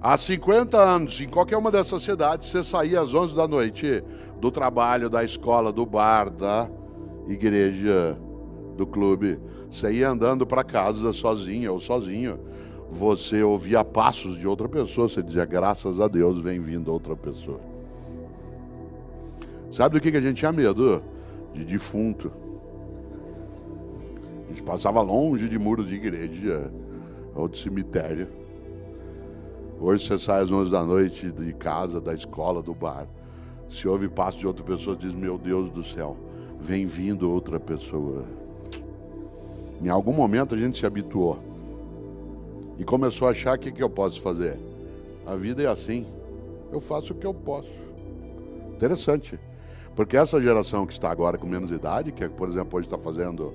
Há 50 anos, em qualquer uma dessas cidades, você saía às 11 da noite do trabalho, da escola, do bar, da igreja, do clube. Você ia andando para casa sozinha ou sozinho. Você ouvia passos de outra pessoa, você dizia, graças a Deus, vem vindo outra pessoa. Sabe do que a gente tinha medo? De defunto. A gente passava longe de muro de igreja ou de cemitério. Hoje você sai às 11 da noite de casa, da escola, do bar. Se ouve passo de outra pessoa, diz, meu Deus do céu, vem vindo outra pessoa. Em algum momento a gente se habituou. E começou a achar o que eu posso fazer. A vida é assim. Eu faço o que eu posso. Interessante. Porque essa geração que está agora com menos idade, que por exemplo hoje está fazendo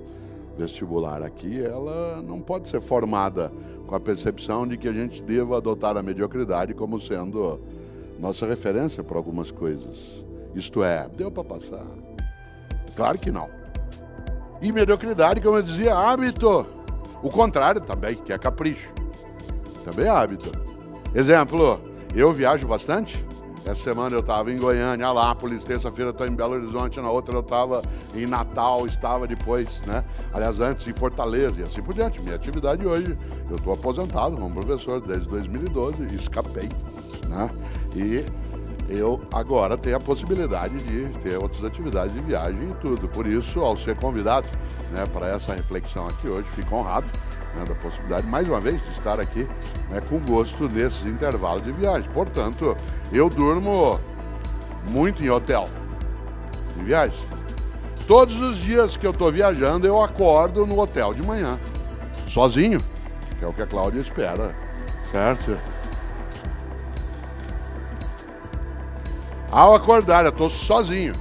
vestibular aqui, ela não pode ser formada com a percepção de que a gente deva adotar a mediocridade como sendo nossa referência para algumas coisas. Isto é, deu para passar. Claro que não. E mediocridade, como eu dizia, hábito. O contrário também, que é capricho. Também é hábito. Exemplo, eu viajo bastante. Essa semana eu estava em Goiânia, Alápolis, terça-feira eu estou em Belo Horizonte, na outra eu estava em Natal, estava depois, né? Aliás, antes em Fortaleza e assim por diante. Minha atividade hoje, eu estou aposentado como professor desde 2012, escapei, né? E eu agora tenho a possibilidade de ter outras atividades de viagem e tudo. Por isso, ao ser convidado, né, para essa reflexão aqui hoje, fico honrado, né, da possibilidade, mais uma vez, de estar aqui, né, com gosto nesses intervalos de viagem. Portanto, eu durmo muito em hotel, em viagem. Todos os dias que eu estou viajando, eu acordo no hotel de manhã, sozinho, que é o que a Cláudia espera, certo? Ao acordar, eu estou sozinho.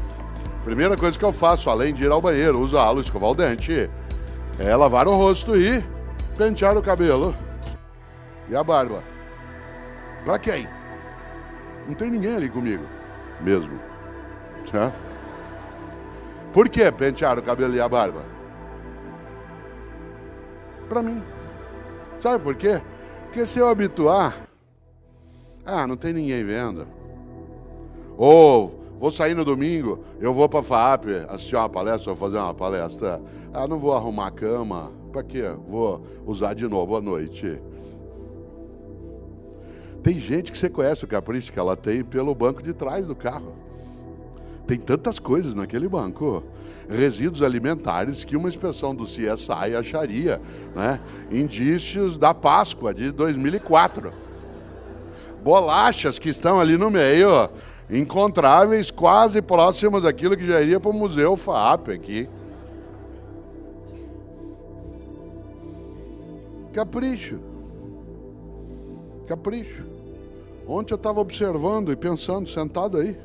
Primeira coisa que eu faço, além de ir ao banheiro, usá-lo, escovar o dente, é lavar o rosto e pentear o cabelo e a barba. Pra quem? Não tem ninguém ali comigo, mesmo. Certo? Por que pentear o cabelo e a barba? Pra mim. Sabe por quê? Porque se eu habituar, não tem ninguém vendo. Ou vou sair no domingo, eu vou para a FAAP assistir uma palestra, ou fazer uma palestra. Não vou arrumar a cama, para quê? Vou usar de novo à noite. Tem gente que você conhece o capricho que ela tem pelo banco de trás do carro. Tem tantas coisas naquele banco. Resíduos alimentares que uma inspeção do CSI acharia, né? Indícios da Páscoa de 2004. Bolachas que estão ali no meio, encontráveis, quase próximas daquilo que já iria para o Museu FAAP aqui. Capricho. Capricho. Ontem eu estava observando e pensando, sentado aí.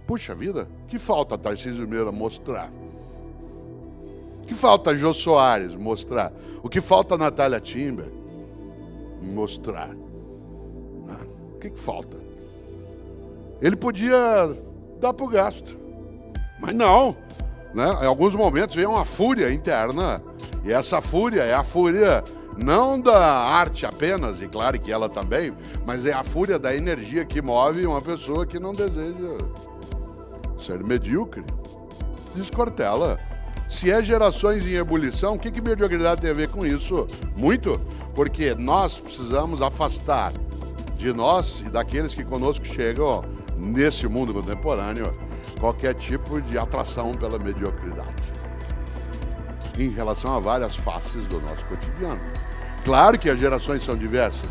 Puxa vida, que falta Tarcísio Meira mostrar? Que falta Jô Soares mostrar? O que falta Natália Timber mostrar? O que falta? Ele podia dar para o gasto, mas não, né? Em alguns momentos vem uma fúria interna, e essa fúria é a fúria não da arte apenas, e claro que ela também, mas é a fúria da energia que move uma pessoa que não deseja ser medíocre. Descortela. Se é gerações em ebulição, o que mediocridade tem a ver com isso? Muito, porque nós precisamos afastar de nós e daqueles que conosco chegam nesse mundo contemporâneo qualquer tipo de atração pela mediocridade em relação a várias faces do nosso cotidiano. Claro que as gerações são diversas.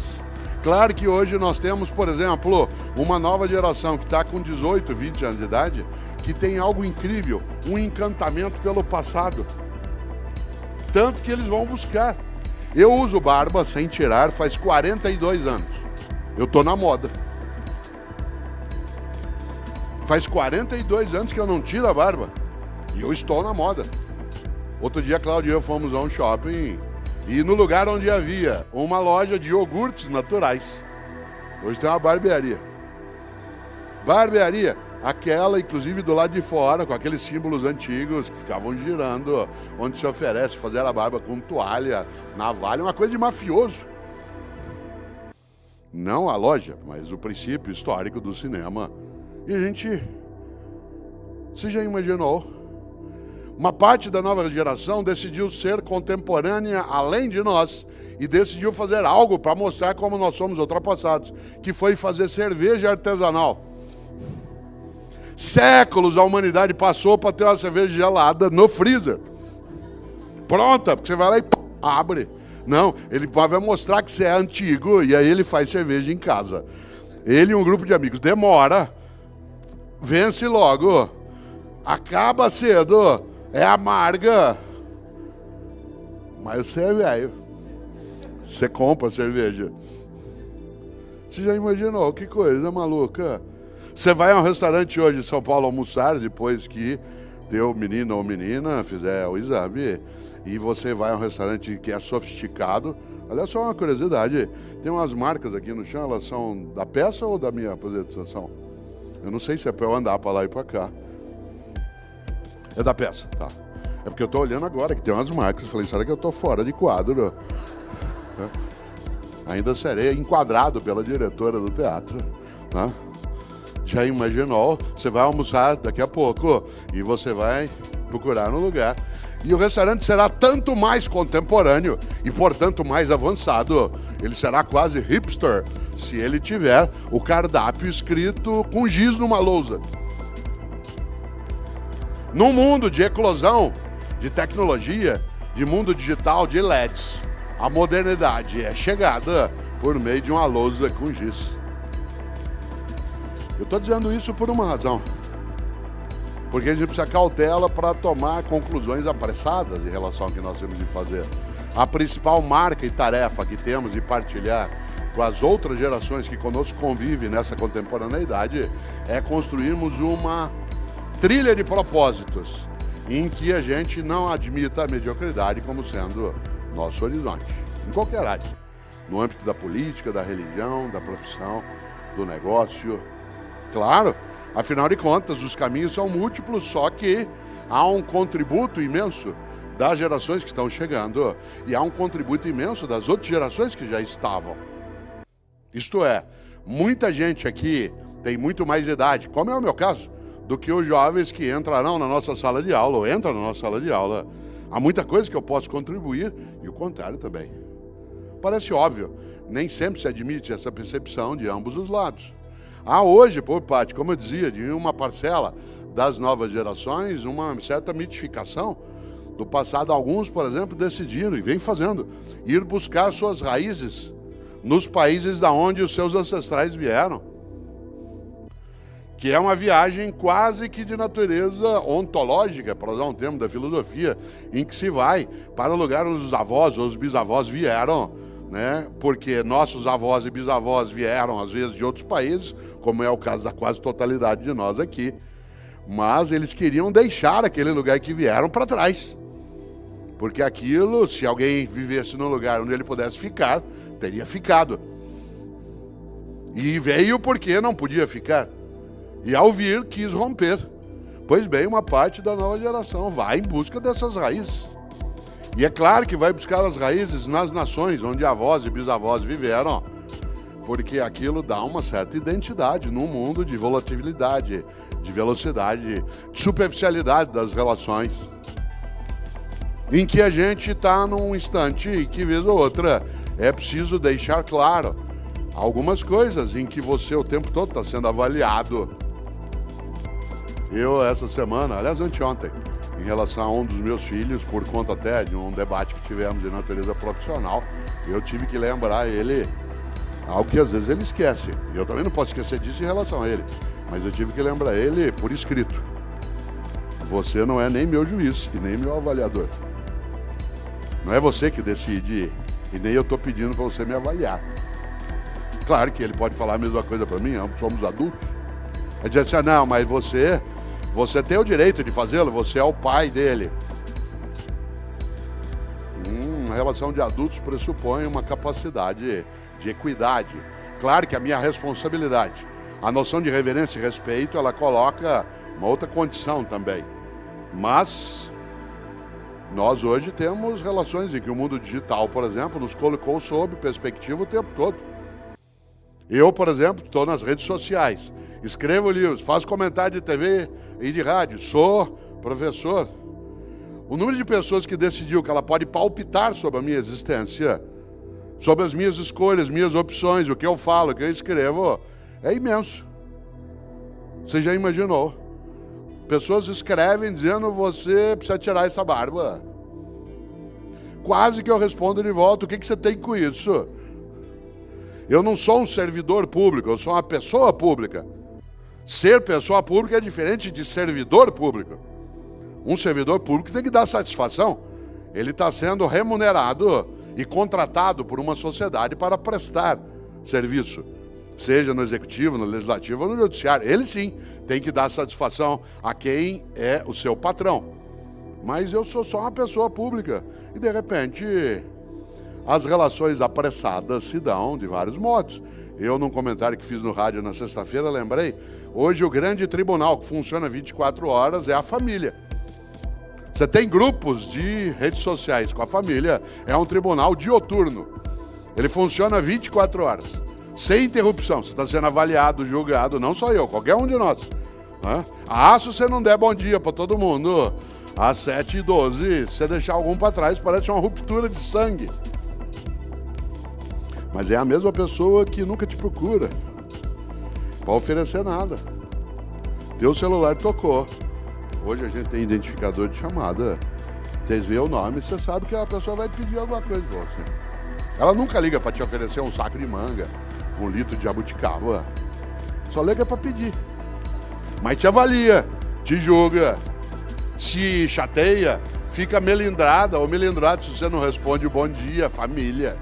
Claro que hoje nós temos, por exemplo, uma nova geração que está com 18, 20 anos de idade, que tem algo incrível, um encantamento pelo passado. Tanto que eles vão buscar. Eu uso barba sem tirar faz 42 anos. Eu tô na moda. Faz 42 anos que eu não tiro a barba. E eu estou na moda. Outro dia, Cláudio e eu fomos a um shopping e no lugar onde havia uma loja de iogurtes naturais, hoje tem uma barbearia. Barbearia, aquela inclusive do lado de fora, com aqueles símbolos antigos que ficavam girando, onde se oferece fazer a barba com toalha, navalha, uma coisa de mafioso. Não a loja, mas o princípio histórico do cinema. E a gente... Você já imaginou? Uma parte da nova geração decidiu ser contemporânea além de nós e decidiu fazer algo para mostrar como nós somos ultrapassados, que foi fazer cerveja artesanal. Séculos a humanidade passou para ter uma cerveja gelada no freezer. Pronta, porque você vai lá e abre. Não, ele vai mostrar que você é antigo e aí ele faz cerveja em casa. Ele e um grupo de amigos. Demora, vence logo, acaba cedo, é amarga. Mas você é velho. Você compra cerveja. Você já imaginou? Que coisa maluca. Você vai a um restaurante hoje em São Paulo almoçar, depois que teu menino ou menina fizer o exame, e você vai a um restaurante que é sofisticado. Olha só uma curiosidade, tem umas marcas aqui no chão, elas são da peça ou da minha apresentação? Eu não sei se é para eu andar para lá e para cá. É da peça, tá. É porque eu estou olhando agora que tem umas marcas, eu falei, será que eu estou fora de quadro? Ainda serei enquadrado pela diretora do teatro, né? Já imaginou? Você vai almoçar daqui a pouco e você vai procurar um lugar. E o restaurante será tanto mais contemporâneo e, portanto, mais avançado. Ele será quase hipster se ele tiver o cardápio escrito com giz numa lousa. Num mundo de eclosão, de tecnologia, de mundo digital, de LEDs, a modernidade é chegada por meio de uma lousa com giz. Eu estou dizendo isso por uma razão. Porque a gente precisa cautela para tomar conclusões apressadas em relação ao que nós temos de fazer. A principal marca e tarefa que temos de partilhar com as outras gerações que conosco convivem nessa contemporaneidade é construirmos uma trilha de propósitos em que a gente não admita a mediocridade como sendo nosso horizonte, em qualquer área. No âmbito da política, da religião, da profissão, do negócio. Claro, afinal de contas, os caminhos são múltiplos, só que há um contributo imenso das gerações que estão chegando e há um contributo imenso das outras gerações que já estavam. Isto é, muita gente aqui tem muito mais idade, como é o meu caso, do que os jovens que entrarão na nossa sala de aula ou entram na nossa sala de aula. Há muita coisa que eu posso contribuir e o contrário também. Parece óbvio, nem sempre se admite essa percepção de ambos os lados. Há hoje, por parte, como eu dizia, de uma parcela das novas gerações, uma certa mitificação do passado. Alguns, por exemplo, decidiram, e vêm fazendo, ir buscar suas raízes nos países da onde os seus ancestrais vieram. Que é uma viagem quase que de natureza ontológica, para usar um termo da filosofia, em que se vai para o lugar onde os avós ou os bisavós vieram, né? Porque nossos avós e bisavós vieram, às vezes, de outros países, como é o caso da quase totalidade de nós aqui, mas eles queriam deixar aquele lugar que vieram para trás. Porque aquilo, se alguém vivesse num lugar onde ele pudesse ficar, teria ficado. E veio porque não podia ficar. E ao vir, quis romper. Pois bem, uma parte da nova geração vai em busca dessas raízes. E é claro que vai buscar as raízes nas nações onde avós e bisavós viveram, porque aquilo dá uma certa identidade num mundo de volatilidade, de velocidade, de superficialidade das relações, em que a gente está num instante e que, vez ou outra, é preciso deixar claro algumas coisas em que você o tempo todo está sendo avaliado. Eu, essa semana, aliás, anteontem, em relação a um dos meus filhos, por conta até de um debate que tivemos de natureza profissional, eu tive que lembrar ele algo que às vezes ele esquece. E eu também não posso esquecer disso em relação a ele, mas eu tive que lembrar ele por escrito. Você não é nem meu juiz e nem meu avaliador. Não é você que decide e nem eu estou pedindo para você me avaliar. Claro que ele pode falar a mesma coisa para mim, ambos somos adultos. Ele diz assim, não, mas você tem o direito de fazê-lo, você é o pai dele. A relação de adultos pressupõe uma capacidade de equidade. Claro que a minha responsabilidade, a noção de reverência e respeito, ela coloca uma outra condição também. Mas nós hoje temos relações em que o mundo digital, por exemplo, nos colocou sob perspectiva o tempo todo. Eu, por exemplo, estou nas redes sociais, escrevo livros, faço comentário de TV e de rádio, sou professor. O número de pessoas que decidiu que ela pode palpitar sobre a minha existência, sobre as minhas escolhas, minhas opções, o que eu falo, o que eu escrevo, é imenso. Você já imaginou? Pessoas escrevem dizendo: você precisa tirar essa barba. Quase que eu respondo de volta: o que você tem com isso? Eu não sou um servidor público, eu sou uma pessoa pública. Ser pessoa pública é diferente de servidor público. Um servidor público tem que dar satisfação. Ele está sendo remunerado e contratado por uma sociedade para prestar serviço, seja no executivo, no legislativo ou no judiciário. Ele sim tem que dar satisfação a quem é o seu patrão. Mas eu sou só uma pessoa pública e, de repente, as relações apressadas se dão de vários modos. Eu, num comentário que fiz no rádio na sexta-feira, lembrei: hoje o grande tribunal que funciona 24 horas é a família. Você tem grupos de redes sociais com a família, é um tribunal dioturno. Ele funciona 24 horas, sem interrupção. Você está sendo avaliado, julgado, não só eu, qualquer um de nós. Se você não der bom dia para todo mundo, às 7h12, se você deixar algum para trás, parece uma ruptura de sangue. Mas é a mesma pessoa que nunca te procura para oferecer nada. Teu celular tocou. Hoje a gente tem identificador de chamada. Você vê o nome, você sabe que a pessoa vai pedir alguma coisa para você. Ela nunca liga para te oferecer um saco de manga, 1 litro de jabuticaba. Só liga para pedir. Mas te avalia, te julga, se chateia, fica melindrada ou melindrado se você não responde bom dia, família.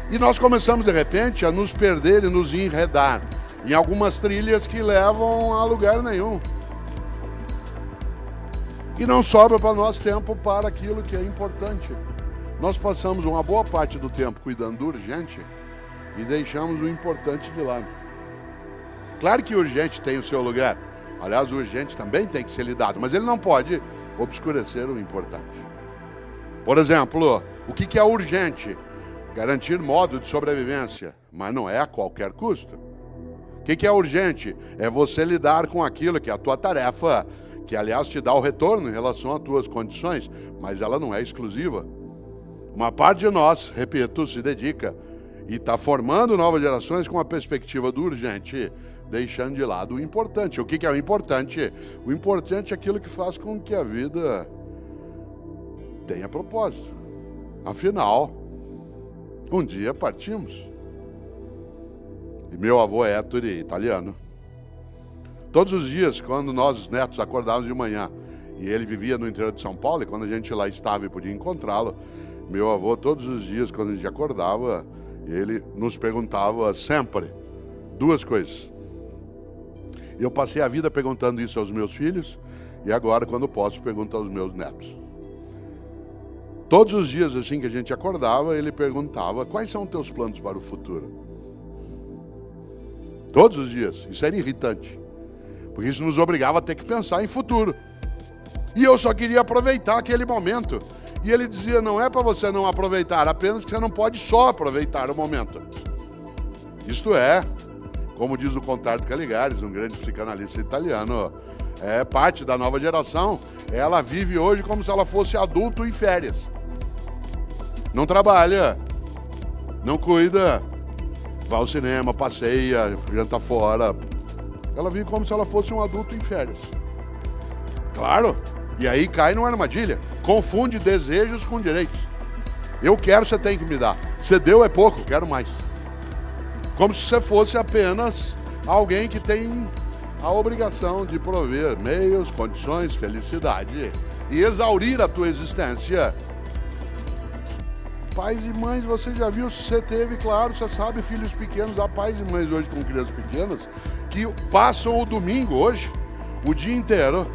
E nós começamos, de repente, a nos perder e nos enredar em algumas trilhas que levam a lugar nenhum. E não sobra para nós tempo para aquilo que é importante. Nós passamos uma boa parte do tempo cuidando do urgente e deixamos o importante de lado. Claro que o urgente tem o seu lugar. Aliás, o urgente também tem que ser lidado, mas ele não pode obscurecer o importante. Por exemplo, o que é urgente? Garantir modo de sobrevivência, mas não é a qualquer custo. O que é urgente? É você lidar com aquilo que é a tua tarefa, que aliás te dá o retorno em relação às tuas condições, mas ela não é exclusiva. Uma parte de nós, repito, se dedica e está formando novas gerações com a perspectiva do urgente, deixando de lado o importante. O que é o importante? O importante é aquilo que faz com que a vida tenha propósito. Afinal, um dia partimos. E meu avô Ettore, italiano, todos os dias, quando nós, os netos, acordávamos de manhã, e ele vivia no interior de São Paulo, e quando a gente lá estava e podia encontrá-lo, meu avô, todos os dias, quando a gente acordava, ele nos perguntava sempre 2 coisas. Eu passei a vida perguntando isso aos meus filhos, e agora, quando posso, pergunto aos meus netos. Todos os dias, assim que a gente acordava, ele perguntava: quais são os teus planos para o futuro? Todos os dias. Isso era irritante, porque isso nos obrigava a ter que pensar em futuro. E eu só queria aproveitar aquele momento. E ele dizia: não é para você não aproveitar, apenas que você não pode só aproveitar o momento. Isto é, como diz o Contardo Caligares, um grande psicanalista italiano, é parte da nova geração. Ela vive hoje como se ela fosse adulto em férias. Não trabalha, não cuida, vai ao cinema, passeia, janta fora. Ela vive como se ela fosse um adulto em férias. Claro, e aí cai numa armadilha. Confunde desejos com direitos. Eu quero, você tem que me dar. Você deu é pouco, quero mais. Como se você fosse apenas alguém que tem a obrigação de prover meios, condições, felicidade e exaurir a tua existência. Pais e mães, você já viu, se você teve, claro, você sabe, filhos pequenos. Há pais e mães hoje com crianças pequenas que passam o domingo hoje, o dia inteiro,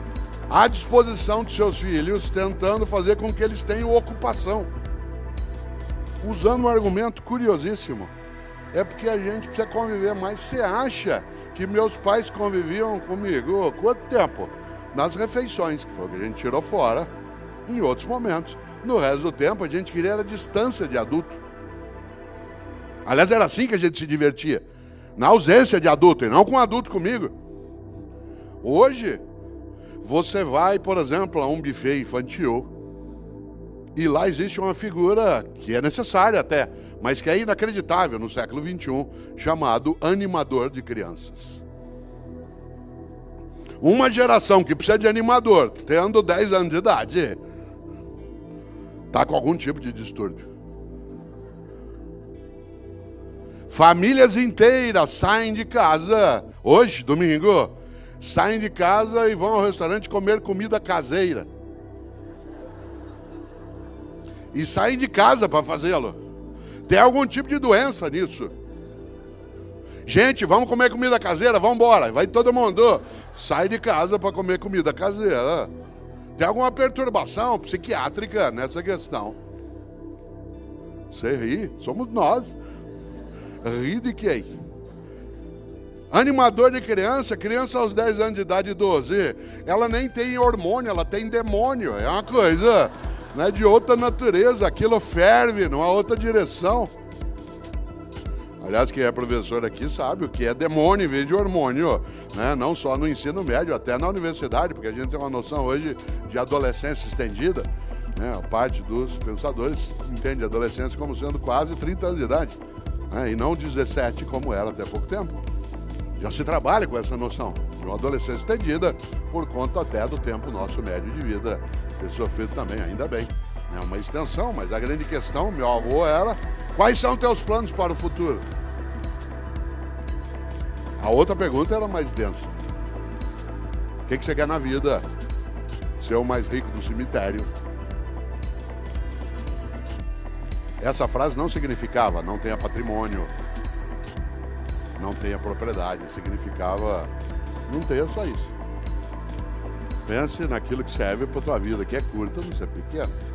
à disposição de seus filhos, tentando fazer com que eles tenham ocupação. Usando um argumento curiosíssimo. É porque a gente precisa conviver mais. Você acha que meus pais conviviam comigo quanto tempo? Nas refeições, que foi o que a gente tirou fora, em outros momentos. No resto do tempo, a gente queria a distância de adulto. Aliás, era assim que a gente se divertia. Na ausência de adulto, e não com adulto comigo. Hoje, você vai, por exemplo, a um buffet infantil, e lá existe uma figura que é necessária até, mas que é inacreditável no século XXI, chamado animador de crianças. Uma geração que precisa de animador, tendo 10 anos de idade, está com algum tipo de distúrbio. Famílias inteiras saem de casa, hoje, domingo, saem de casa e vão ao restaurante comer comida caseira. E saem de casa para fazê-lo. Tem algum tipo de doença nisso. Gente, vamos comer comida caseira, vamos embora. Vai todo mundo. Sai de casa para comer comida caseira. Tem alguma perturbação psiquiátrica nessa questão. Você ri, somos nós. Ri de quem? Animador de criança, criança aos 10 anos de idade, 12. Ela nem tem hormônio, ela tem demônio. É uma coisa, né, de outra natureza. Aquilo ferve numa outra direção. Aliás, quem é professor aqui sabe o que é demônio em vez de hormônio, né? Não só no ensino médio, até na universidade, porque a gente tem uma noção hoje de adolescência estendida, né? Parte dos pensadores entende a adolescência como sendo quase 30 anos de idade, né? E não 17 como era até pouco tempo. Já se trabalha com essa noção de uma adolescência estendida por conta até do tempo nosso médio de vida ter sofrido também, ainda bem. É uma extensão, mas a grande questão, meu avô, era: quais são teus planos para o futuro? A outra pergunta era mais densa. O que você quer na vida? Ser o mais rico do cemitério? Essa frase não significava não tenha patrimônio, não tenha propriedade. Significava não tenha só isso. Pense naquilo que serve para a tua vida, que é curta, não ser pequeno.